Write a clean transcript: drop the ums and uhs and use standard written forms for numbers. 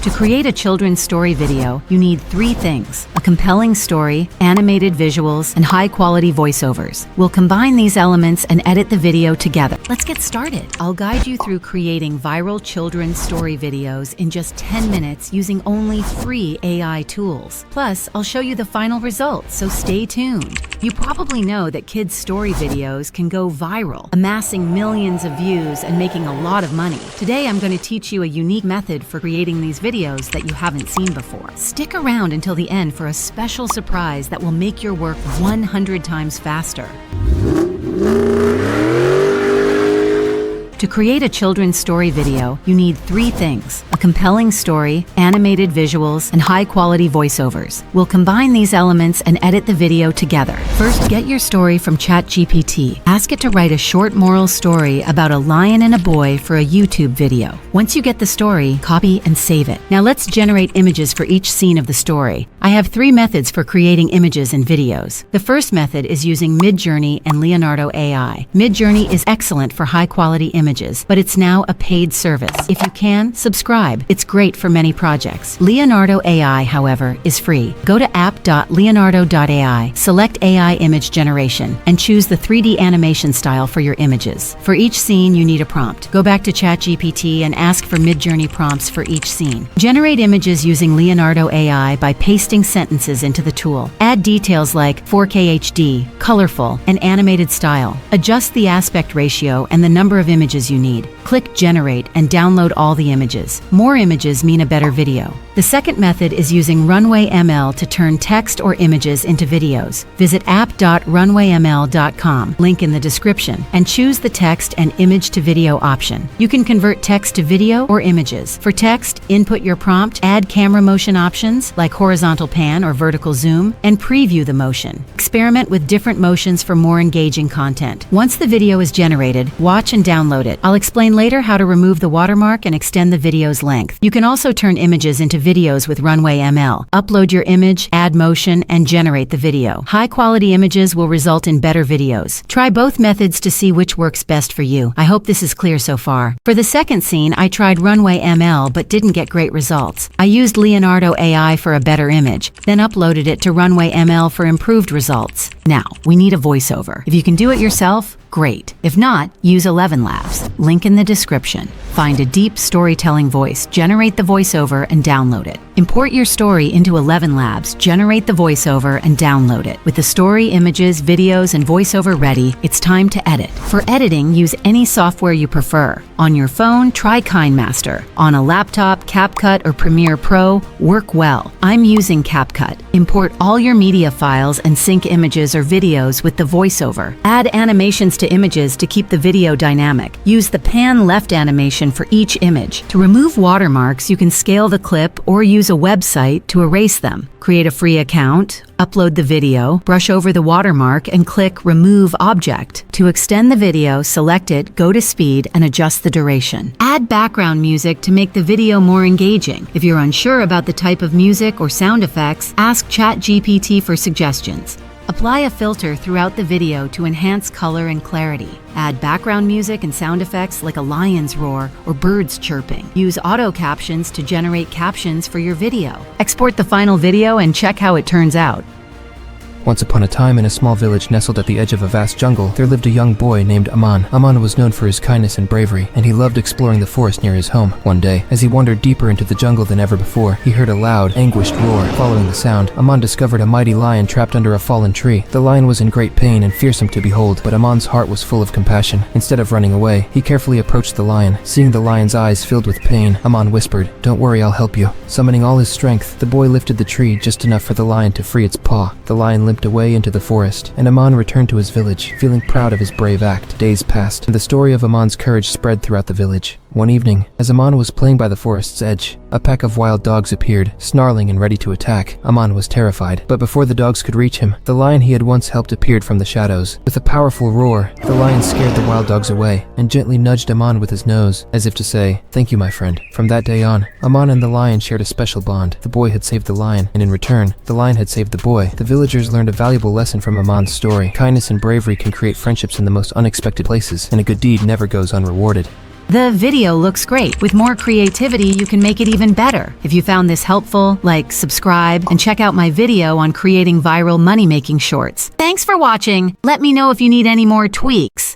To create a children's story video, you need 3 things: a compelling story, animated visuals, and high-quality voiceovers. We'll combine these elements and edit the video together. Let's get started. I'll guide you through creating viral children's story videos in just 10 minutes using only free AI tools. Plus, I'll show you the final results, so stay tuned. You probably know that kids' story videos can go viral, amassing millions of views and making a lot of money. Today, I'm going to teach you a unique method for creating these videos that you haven't seen before. Stick around until the end for a special surprise that will make your work 100 times faster. To create a children's story video, you need 3 things: a compelling story, animated visuals, and high-quality voiceovers. We'll combine these elements and edit the video together. First, get your story from ChatGPT. Ask it to write a short moral story about a lion and a boy for a YouTube video. Once you get the story, copy and save it. Now let's generate images for each scene of the story. I have 3 methods for creating images and videos. The first method is using Midjourney and Leonardo.Ai. Midjourney is excellent for high-quality images, but it's now a paid service. If you can, subscribe. It's great for many projects. Leonardo.AI, however, is free. Go to app.leonardo.ai, select AI image generation, and choose the 3D animation style for your images. For each scene, you need a prompt. Go back to ChatGPT and ask for Midjourney prompts for each scene. Generate images using Leonardo.AI by pasting sentences into the tool. Add details like 4K HD, colorful, and animated style. Adjust the aspect ratio and the number of images you need. Click Generate and download all the images. More images mean a better video. The second method is using Runway ML to turn text or images into videos. Visit app.runwayml.com, link in the description, and choose the text and image to video option. You can convert text to video or images. For text, input your prompt, add camera motion options like horizontal pan or vertical zoom, and preview the motion. Experiment with different motions for more engaging content. Once the video is generated, watch and download it. I'll explain later how to remove the watermark and extend the video's length. You can also turn images into videos with Runway ML. Upload your image, add motion, and generate the video. High-quality images will result in better videos. Try both methods to see which works best for you. I hope this is clear so far. For the second scene, I tried Runway ML but didn't get great results. I used Leonardo.AI for a better image, then uploaded it to Runway ML for improved results. Now, we need a voiceover. If you can do it yourself, great. If not, use ElevenLabs. Link in the description. Find a deep storytelling voice, generate the voiceover, and download it. Import your story into ElevenLabs, generate the voiceover, and download it. With the story, images, videos, and voiceover ready, it's time to edit. For editing, use any software you prefer. On your phone, try KineMaster. On a laptop, CapCut or Premiere Pro work well. I'm using CapCut. Import all your media files and sync images or videos with the voiceover. Add animations to images to keep the video dynamic. Use the pan left animation for each image. To remove watermarks, you can scale the clip or use a website to erase them. Create a free account, upload the video, brush over the watermark, and click Remove Object. To extend the video, select it, go to speed, and adjust the duration. Add background music to make the video more engaging. If you're unsure about the type of music or sound effects, ask ChatGPT for suggestions. Apply a filter throughout the video to enhance color and clarity. Add background music and sound effects like a lion's roar or birds chirping. Use auto captions to generate captions for your video. Export the final video and check how it turns out. Once upon a time, in a small village nestled at the edge of a vast jungle, there lived a young boy named Aman. Aman was known for his kindness and bravery, and he loved exploring the forest near his home. One day, as he wandered deeper into the jungle than ever before, he heard a loud, anguished roar. Following the sound, Aman discovered a mighty lion trapped under a fallen tree. The lion was in great pain and fearsome to behold, but Aman's heart was full of compassion. Instead of running away, he carefully approached the lion. Seeing the lion's eyes filled with pain, Aman whispered, "Don't worry, I'll help you." Summoning all his strength, the boy lifted the tree just enough for the lion to free its paw. The lion limped away into the forest, and Aman returned to his village, feeling proud of his brave act. Days passed, and the story of Aman's courage spread throughout the village. One evening, as Aman was playing by the forest's edge, a pack of wild dogs appeared, snarling and ready to attack. Aman was terrified, but before the dogs could reach him, the lion he had once helped appeared from the shadows. With a powerful roar, the lion scared the wild dogs away and gently nudged Aman with his nose, as if to say, "Thank you, my friend." From that day on, Aman and the lion shared a special bond. The boy had saved the lion, and in return, the lion had saved the boy. The villagers learned a valuable lesson from Aman's story. Kindness and bravery can create friendships in the most unexpected places, and a good deed never goes unrewarded. The video looks great. With more creativity, you can make it even better. If you found this helpful, like, subscribe, and check out my video on creating viral money-making shorts. Thanks for watching. Let me know if you need any more tweaks.